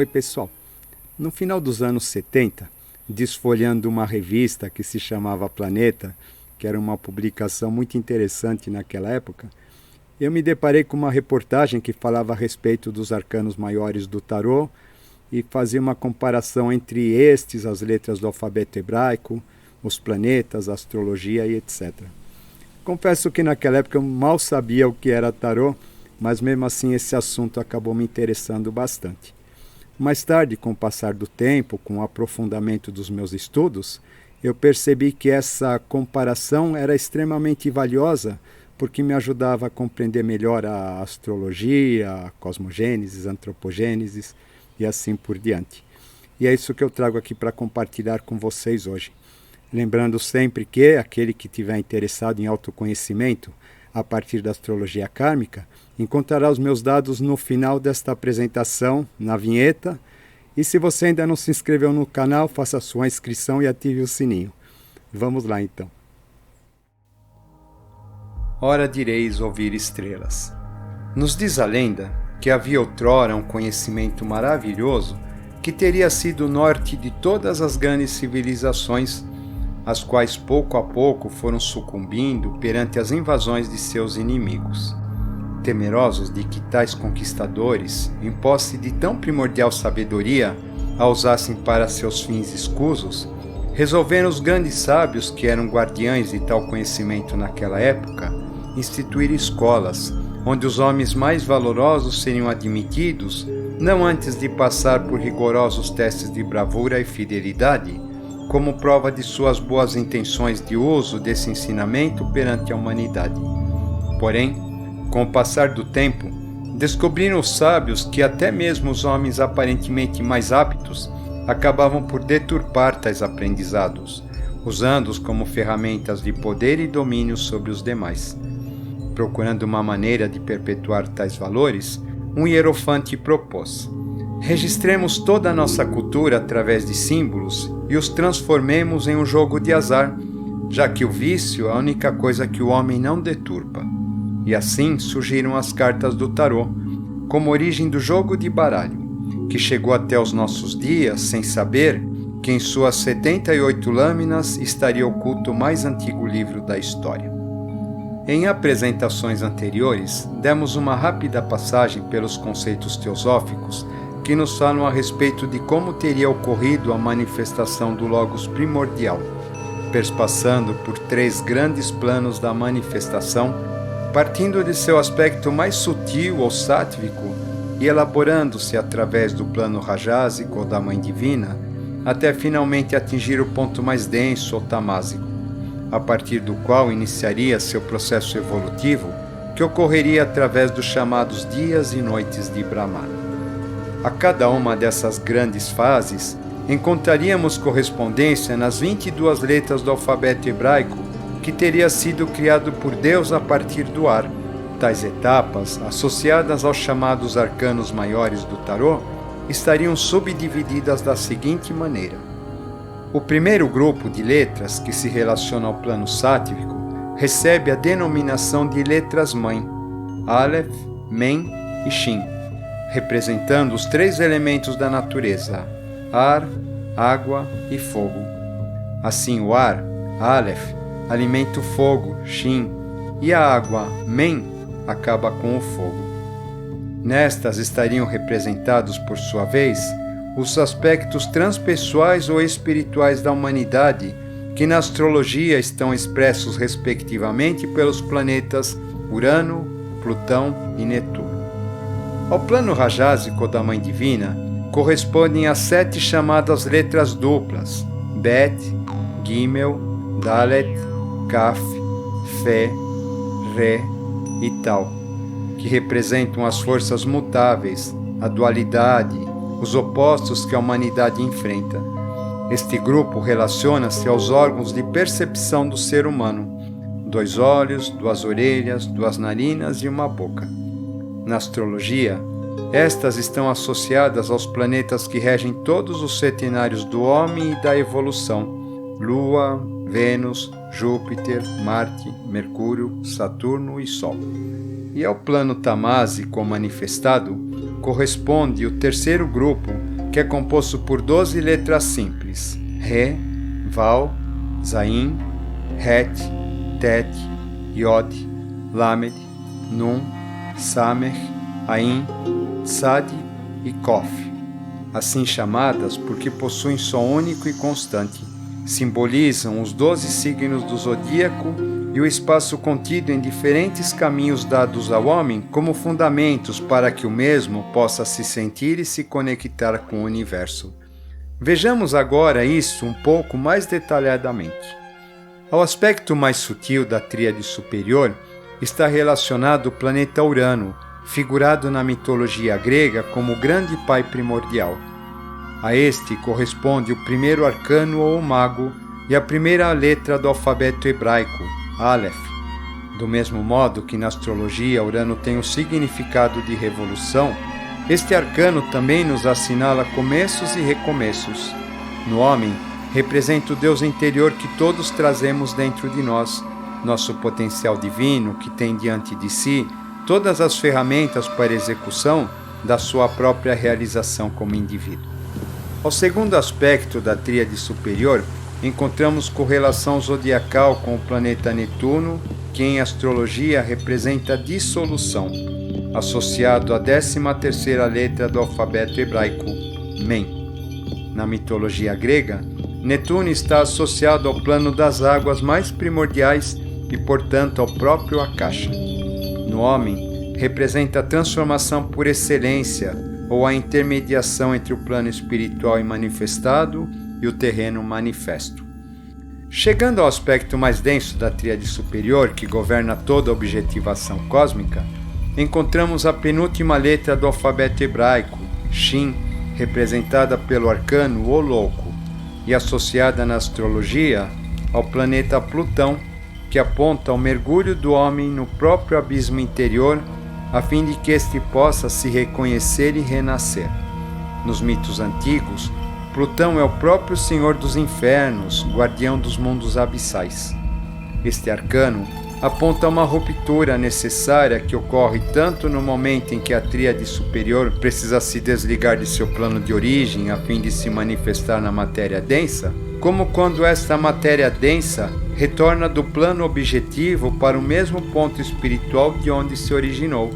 Oi, pessoal. No final dos anos 70, desfolhando uma revista que se chamava Planeta, que era uma publicação muito interessante naquela época, eu me deparei com uma reportagem que falava a respeito dos arcanos maiores do tarô e fazia uma comparação entre estes, as letras do alfabeto hebraico, os planetas, a astrologia e etc. Confesso que naquela época eu mal sabia o que era tarô, mas mesmo assim esse assunto acabou me interessando bastante. Mais tarde, com o passar do tempo, com o aprofundamento dos meus estudos, eu percebi que essa comparação era extremamente valiosa porque me ajudava a compreender melhor a astrologia, a cosmogênese, a antropogênese e assim por diante. E é isso que eu trago aqui para compartilhar com vocês hoje. Lembrando sempre que aquele que estiver interessado em autoconhecimento a partir da astrologia kármica encontrará os meus dados no final desta apresentação, na vinheta. E se você ainda não se inscreveu no canal, faça a sua inscrição e ative o sininho. Vamos lá então. Ora direis ouvir estrelas. Nos diz a lenda que havia outrora um conhecimento maravilhoso que teria sido o norte de todas as grandes civilizações, as quais pouco a pouco foram sucumbindo perante as invasões de seus inimigos. Temerosos de que tais conquistadores, em posse de tão primordial sabedoria, a usassem para seus fins escusos, resolveram os grandes sábios que eram guardiães de tal conhecimento naquela época, instituir escolas, onde os homens mais valorosos seriam admitidos, não antes de passar por rigorosos testes de bravura e fidelidade, como prova de suas boas intenções de uso desse ensinamento perante a humanidade. Porém, com o passar do tempo, descobriram os sábios que até mesmo os homens aparentemente mais aptos acabavam por deturpar tais aprendizados, usando-os como ferramentas de poder e domínio sobre os demais. Procurando uma maneira de perpetuar tais valores, um hierofante propôs: registremos toda a nossa cultura através de símbolos e os transformemos em um jogo de azar, já que o vício é a única coisa que o homem não deturpa. E assim surgiram as cartas do tarô, como origem do jogo de baralho, que chegou até os nossos dias sem saber que em suas 78 lâminas estaria oculto o mais antigo livro da história. Em apresentações anteriores, demos uma rápida passagem pelos conceitos teosóficos que nos falam a respeito de como teria ocorrido a manifestação do Logos primordial, perspassando por 3 grandes planos da manifestação, partindo de seu aspecto mais sutil ou sátvico e elaborando-se através do plano rajásico ou da Mãe Divina, até finalmente atingir o ponto mais denso ou tamásico, a partir do qual iniciaria seu processo evolutivo, que ocorreria através dos chamados dias e noites de Brahma. A cada uma dessas grandes fases, encontraríamos correspondência nas 22 letras do alfabeto hebraico, que teria sido criado por Deus a partir do ar. Tais etapas, associadas aos chamados arcanos maiores do tarô, estariam subdivididas da seguinte maneira. O primeiro grupo de letras, que se relaciona ao plano sátvico, recebe a denominação de letras-mãe, Aleph, Mem e Shin, representando os 3 elementos da natureza, ar, água e fogo. Assim, o ar, Aleph, alimenta o fogo, Shin, e a água, Men, acaba com o fogo. Nestas estariam representados, por sua vez, os aspectos transpessoais ou espirituais da humanidade, que na astrologia estão expressos respectivamente pelos planetas Urano, Plutão e Netuno. Ao plano rajásico da Mãe Divina correspondem as 7 chamadas letras duplas, Bet, Gimel, Dalet, Kaf, Fé, Ré e Tal, que representam as forças mutáveis, a dualidade, os opostos que a humanidade enfrenta. Este grupo relaciona-se aos órgãos de percepção do ser humano: 2 olhos, 2 orelhas, 2 narinas e uma boca. Na astrologia, estas estão associadas aos planetas que regem todos os setenários do homem e da evolução: Lua, Vênus, Júpiter, Marte, Mercúrio, Saturno e Sol. E ao plano tamásico manifestado corresponde o terceiro grupo, que é composto por 12 letras simples: Re, Val, Zain, Het, Tet, Yod, Lamed, Nun, Samer, Ain, Tsad e Kof, assim chamadas porque possuem som único e constante. Simbolizam os 12 signos do zodíaco e o espaço contido em diferentes caminhos dados ao homem como fundamentos para que o mesmo possa se sentir e se conectar com o universo. Vejamos agora isso um pouco mais detalhadamente. Ao aspecto mais sutil da tríade superior está relacionado o planeta Urano, figurado na mitologia grega como o grande pai primordial. A este corresponde o primeiro arcano ou mago e a primeira letra do alfabeto hebraico, Aleph. Do mesmo modo que na astrologia Urano tem o significado de revolução, este arcano também nos assinala começos e recomeços. No homem, representa o Deus interior que todos trazemos dentro de nós, nosso potencial divino que tem diante de si todas as ferramentas para a execução da sua própria realização como indivíduo. Ao segundo aspecto da tríade superior, encontramos correlação zodiacal com o planeta Netuno, que em astrologia representa a dissolução, associado à 13ª letra do alfabeto hebraico, Men. Na mitologia grega, Netuno está associado ao plano das águas mais primordiais e, portanto, ao próprio Akasha. No homem, representa a transformação por excelência, ou a intermediação entre o plano espiritual e manifestado e o terreno manifesto. Chegando ao aspecto mais denso da tríade superior, que governa toda a objetivação cósmica, encontramos a penúltima letra do alfabeto hebraico, Shin, representada pelo arcano O Louco, e associada na astrologia ao planeta Plutão, que aponta ao mergulho do homem no próprio abismo interior, a fim de que este possa se reconhecer e renascer. Nos mitos antigos, Plutão é o próprio Senhor dos Infernos, guardião dos mundos abissais. Este arcano aponta uma ruptura necessária que ocorre tanto no momento em que a tríade superior precisa se desligar de seu plano de origem a fim de se manifestar na matéria densa, como quando esta matéria densa retorna do plano objetivo para o mesmo ponto espiritual de onde se originou.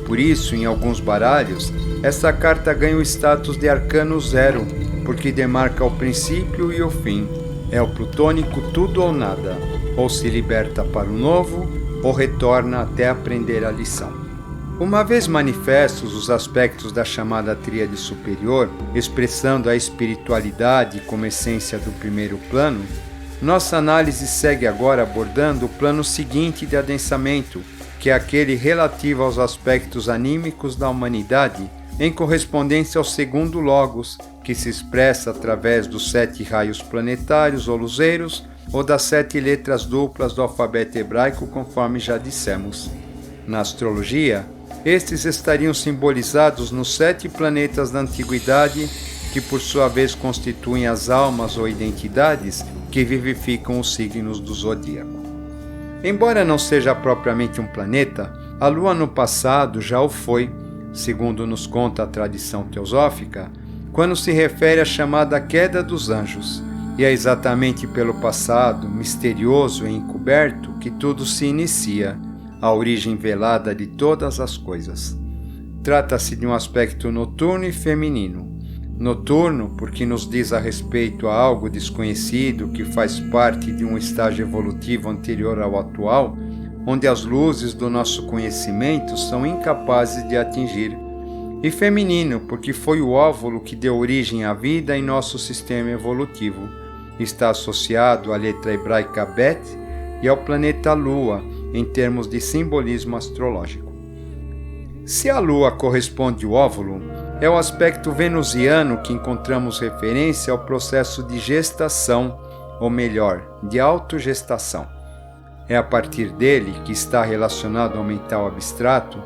Por isso, em alguns baralhos, esta carta ganha o status de arcano 0, porque demarca o princípio e o fim. É o plutônico tudo ou nada, ou se liberta para o novo, ou retorna até aprender a lição. Uma vez manifestos os aspectos da chamada tríade superior, expressando a espiritualidade como essência do primeiro plano, nossa análise segue agora abordando o plano seguinte de adensamento, que é aquele relativo aos aspectos anímicos da humanidade, em correspondência ao segundo Logos, que se expressa através dos 7 raios planetários ou luzeiros, ou das 7 letras duplas do alfabeto hebraico, conforme já dissemos. Na astrologia, estes estariam simbolizados nos 7 planetas da antiguidade, que por sua vez constituem as almas ou identidades que vivificam os signos do zodíaco. Embora não seja propriamente um planeta, a Lua no passado já o foi, segundo nos conta a tradição teosófica, quando se refere à chamada queda dos anjos, e é exatamente pelo passado, misterioso e encoberto, que tudo se inicia, a origem velada de todas as coisas. Trata-se de um aspecto noturno e feminino. Noturno, porque nos diz a respeito a algo desconhecido que faz parte de um estágio evolutivo anterior ao atual, onde as luzes do nosso conhecimento são incapazes de atingir. E feminino, porque foi o óvulo que deu origem à vida em nosso sistema evolutivo. Está associado à letra hebraica Bet e ao planeta Lua, em termos de simbolismo astrológico. Se a Lua corresponde ao óvulo, é o aspecto venusiano que encontramos referência ao processo de gestação, ou melhor, de autogestação. É a partir dele, que está relacionado ao mental abstrato,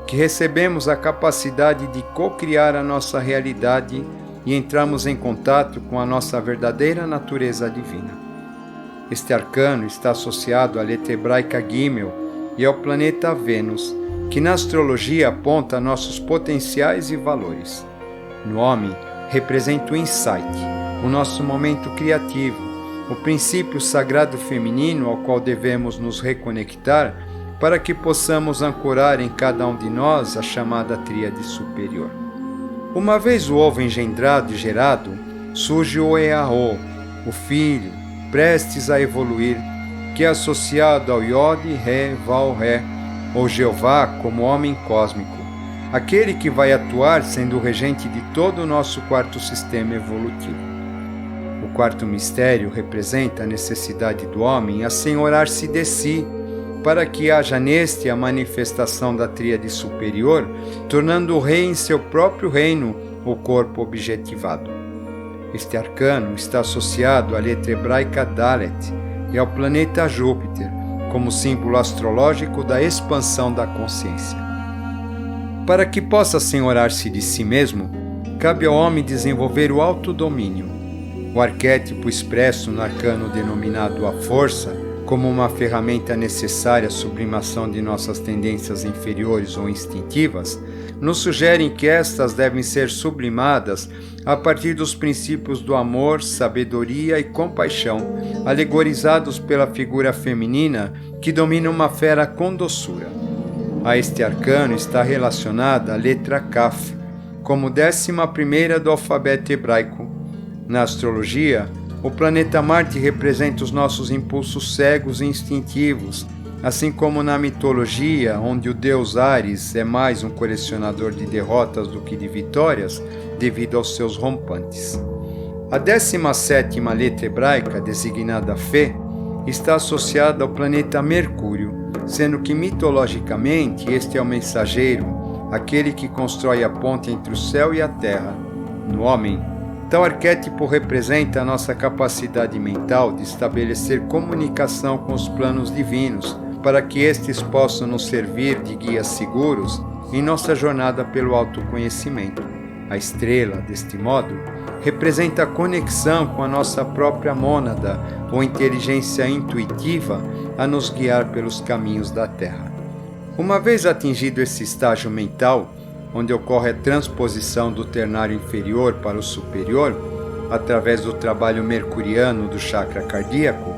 que recebemos a capacidade de co-criar a nossa realidade e entramos em contato com a nossa verdadeira natureza divina. Este arcano está associado à letra hebraica Gimel e ao planeta Vênus, que na astrologia aponta nossos potenciais e valores. No homem, representa o insight, o nosso momento criativo, o princípio sagrado feminino ao qual devemos nos reconectar para que possamos ancorar em cada um de nós a chamada tríade superior. Uma vez o ovo engendrado e gerado, surge o Eahô, o filho, prestes a evoluir, que é associado ao Yod, Ré, Val, Ré, ou Jeová como homem cósmico, aquele que vai atuar sendo o regente de todo o nosso quarto sistema evolutivo. O quarto mistério representa a necessidade do homem assenhorar-se de si, para que haja neste a manifestação da tríade superior, tornando o rei em seu próprio reino o corpo objetivado. Este arcano está associado à letra hebraica Dalet e ao planeta Júpiter, como símbolo astrológico da expansão da consciência. Para que possa assenhorar-se de si mesmo, cabe ao homem desenvolver o autodomínio. O arquétipo expresso no arcano denominado a força, como uma ferramenta necessária à sublimação de nossas tendências inferiores ou instintivas, nos sugerem que estas devem ser sublimadas a partir dos princípios do amor, sabedoria e compaixão, alegorizados pela figura feminina que domina uma fera com doçura. A este arcano está relacionada a letra Kaf, como 11ª do alfabeto hebraico. Na astrologia, o planeta Marte representa os nossos impulsos cegos e instintivos, assim como na mitologia, onde o deus Ares é mais um colecionador de derrotas do que de vitórias, devido aos seus rompantes. A 17ª letra hebraica, designada Fé, está associada ao planeta Mercúrio, sendo que mitologicamente este é o mensageiro, aquele que constrói a ponte entre o céu e a terra. No homem, tal arquétipo representa a nossa capacidade mental de estabelecer comunicação com os planos divinos, para que estes possam nos servir de guias seguros em nossa jornada pelo autoconhecimento. A estrela, deste modo, representa a conexão com a nossa própria mônada, ou inteligência intuitiva, a nos guiar pelos caminhos da Terra. Uma vez atingido esse estágio mental, onde ocorre a transposição do ternário inferior para o superior, através do trabalho mercuriano do chakra cardíaco,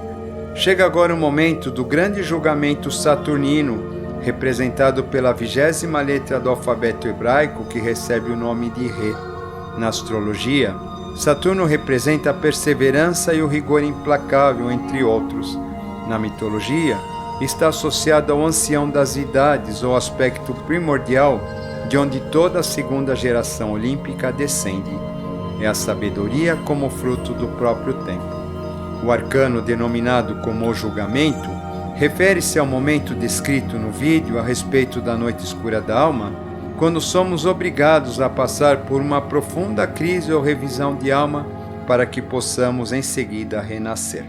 chega agora o momento do grande julgamento saturnino, representado pela 20ª letra do alfabeto hebraico, que recebe o nome de Ré. Na astrologia, Saturno representa a perseverança e o rigor implacável, entre outros. Na mitologia, está associado ao ancião das idades, ou aspecto primordial, de onde toda a segunda geração olímpica descende. É a sabedoria como fruto do próprio tempo. O arcano denominado como o julgamento refere-se ao momento descrito no vídeo a respeito da noite escura da alma, quando somos obrigados a passar por uma profunda crise ou revisão de alma para que possamos em seguida renascer.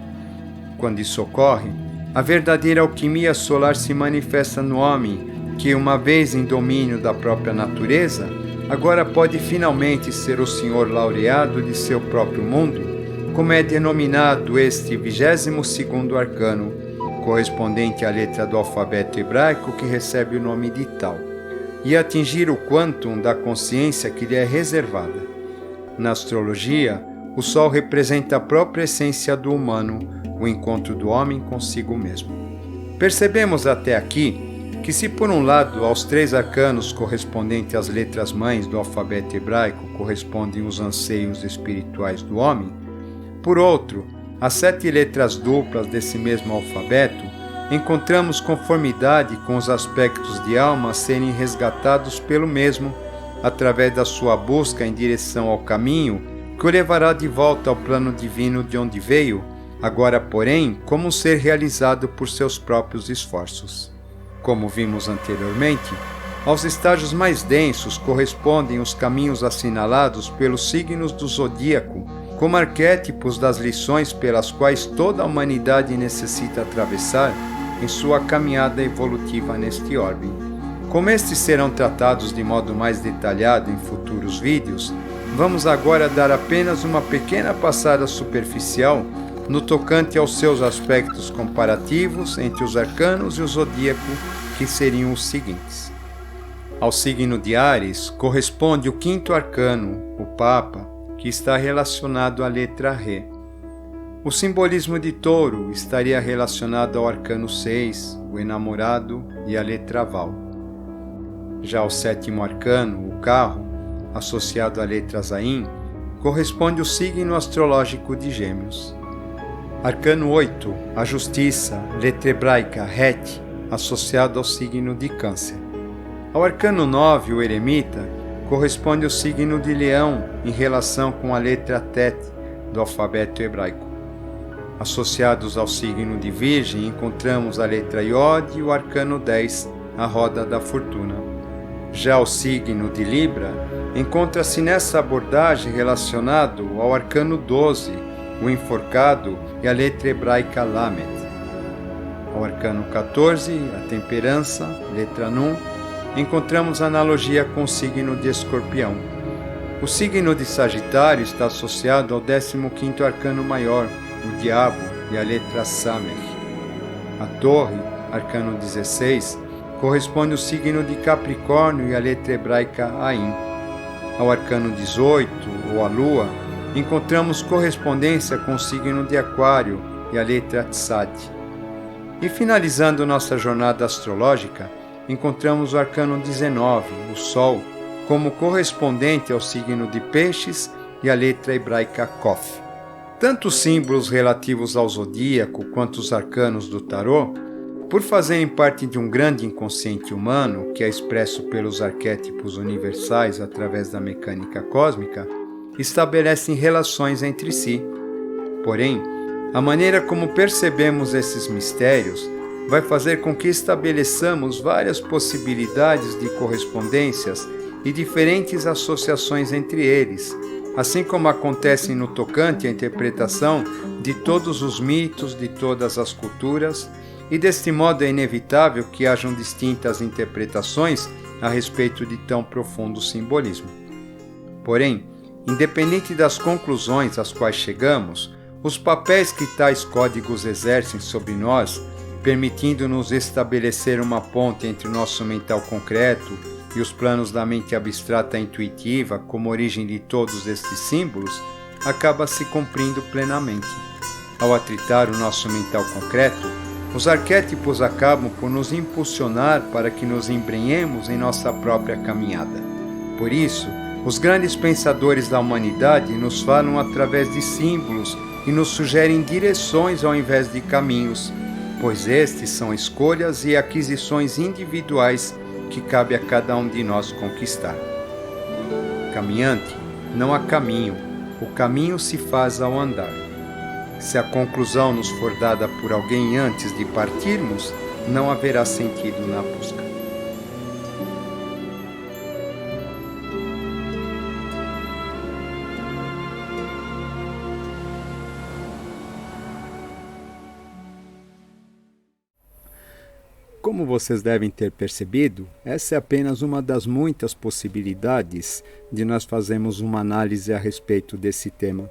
Quando isso ocorre, a verdadeira alquimia solar se manifesta no homem, que, uma vez em domínio da própria natureza, agora pode finalmente ser o senhor laureado de seu próprio mundo, como é denominado este 22º arcano, correspondente à letra do alfabeto hebraico que recebe o nome de Tal, e atingir o quantum da consciência que lhe é reservada. Na astrologia, o Sol representa a própria essência do humano, o encontro do homem consigo mesmo. Percebemos até aqui que, se por um lado aos 3 arcanos correspondentes às letras mães do alfabeto hebraico correspondem os anseios espirituais do homem, por outro, as 7 letras duplas desse mesmo alfabeto encontramos conformidade com os aspectos de alma a serem resgatados pelo mesmo, através da sua busca em direção ao caminho que o levará de volta ao plano divino de onde veio, agora, porém, como um ser realizado por seus próprios esforços. Como vimos anteriormente, aos estágios mais densos correspondem os caminhos assinalados pelos signos do zodíaco, como arquétipos das lições pelas quais toda a humanidade necessita atravessar em sua caminhada evolutiva neste orbe. Como estes serão tratados de modo mais detalhado em futuros vídeos, vamos agora dar apenas uma pequena passada superficial no tocante aos seus aspectos comparativos entre os arcanos e o zodíaco, que seriam os seguintes. Ao signo de Áries corresponde o 5º arcano, o Papa, que está relacionado à letra Rê. O simbolismo de touro estaria relacionado ao arcano 6, o enamorado, e a letra Val. Já o sétimo arcano, o carro, associado à letra Zain, corresponde ao signo astrológico de Gêmeos. Arcano 8, a justiça, letra hebraica Het, associado ao signo de Câncer. Ao arcano 9, o eremita, corresponde ao signo de Leão em relação com a letra Tet do alfabeto hebraico. Associados ao signo de Virgem, encontramos a letra Iod e o arcano 10, a roda da fortuna. Já o signo de Libra encontra-se nessa abordagem relacionado ao arcano 12, o enforcado e a letra hebraica Lamed. Ao arcano 14, a temperança, letra Nun, encontramos analogia com o signo de Escorpião. O signo de Sagitário está associado ao 15º arcano maior, o diabo, e a letra Samech. A torre, arcano 16, corresponde ao signo de Capricórnio e a letra hebraica Ain. Ao arcano 18, ou a lua, encontramos correspondência com o signo de Aquário e a letra Tzad. E finalizando nossa jornada astrológica, encontramos o arcano 19, o Sol, como correspondente ao signo de Peixes e a letra hebraica Kof. Tanto os símbolos relativos ao zodíaco quanto os arcanos do tarô, por fazerem parte de um grande inconsciente humano, que é expresso pelos arquétipos universais através da mecânica cósmica, estabelecem relações entre si. Porém, a maneira como percebemos esses mistérios vai fazer com que estabeleçamos várias possibilidades de correspondências e diferentes associações entre eles, assim como acontece no tocante à interpretação de todos os mitos de todas as culturas, e deste modo é inevitável que hajam distintas interpretações a respeito de tão profundo simbolismo. Porém, independente das conclusões às quais chegamos, os papéis que tais códigos exercem sobre nós, permitindo-nos estabelecer uma ponte entre o nosso mental concreto e os planos da mente abstrata intuitiva como origem de todos estes símbolos, acaba se cumprindo plenamente. Ao atritar o nosso mental concreto, os arquétipos acabam por nos impulsionar para que nos embrenhemos em nossa própria caminhada. Por isso, os grandes pensadores da humanidade nos falam através de símbolos e nos sugerem direções ao invés de caminhos, pois estes são escolhas e aquisições individuais que cabe a cada um de nós conquistar. Caminhante, não há caminho, o caminho se faz ao andar. Se a conclusão nos for dada por alguém antes de partirmos, não haverá sentido na busca. Como vocês devem ter percebido, essa é apenas uma das muitas possibilidades de nós fazermos uma análise a respeito desse tema.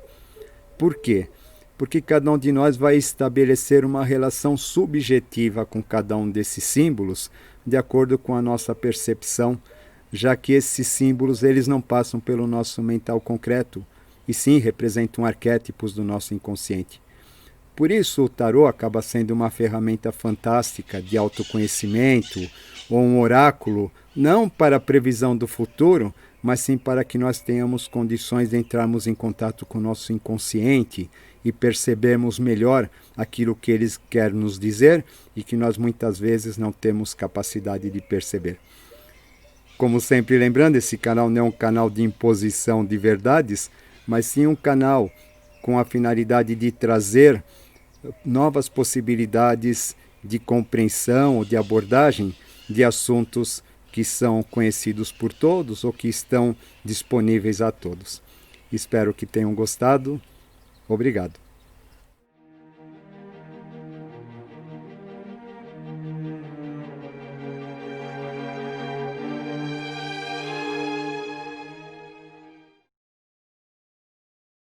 Por quê? Porque cada um de nós vai estabelecer uma relação subjetiva com cada um desses símbolos, de acordo com a nossa percepção, já que esses símbolos eles não passam pelo nosso mental concreto, e sim representam arquétipos do nosso inconsciente. Por isso, o tarô acaba sendo uma ferramenta fantástica de autoconhecimento ou um oráculo, não para a previsão do futuro, mas sim para que nós tenhamos condições de entrarmos em contato com o nosso inconsciente e percebermos melhor aquilo que eles querem nos dizer e que nós muitas vezes não temos capacidade de perceber. Como sempre lembrando, esse canal não é um canal de imposição de verdades, mas sim um canal com a finalidade de trazer novas possibilidades de compreensão ou de abordagem de assuntos que são conhecidos por todos ou que estão disponíveis a todos. Espero que tenham gostado. Obrigado.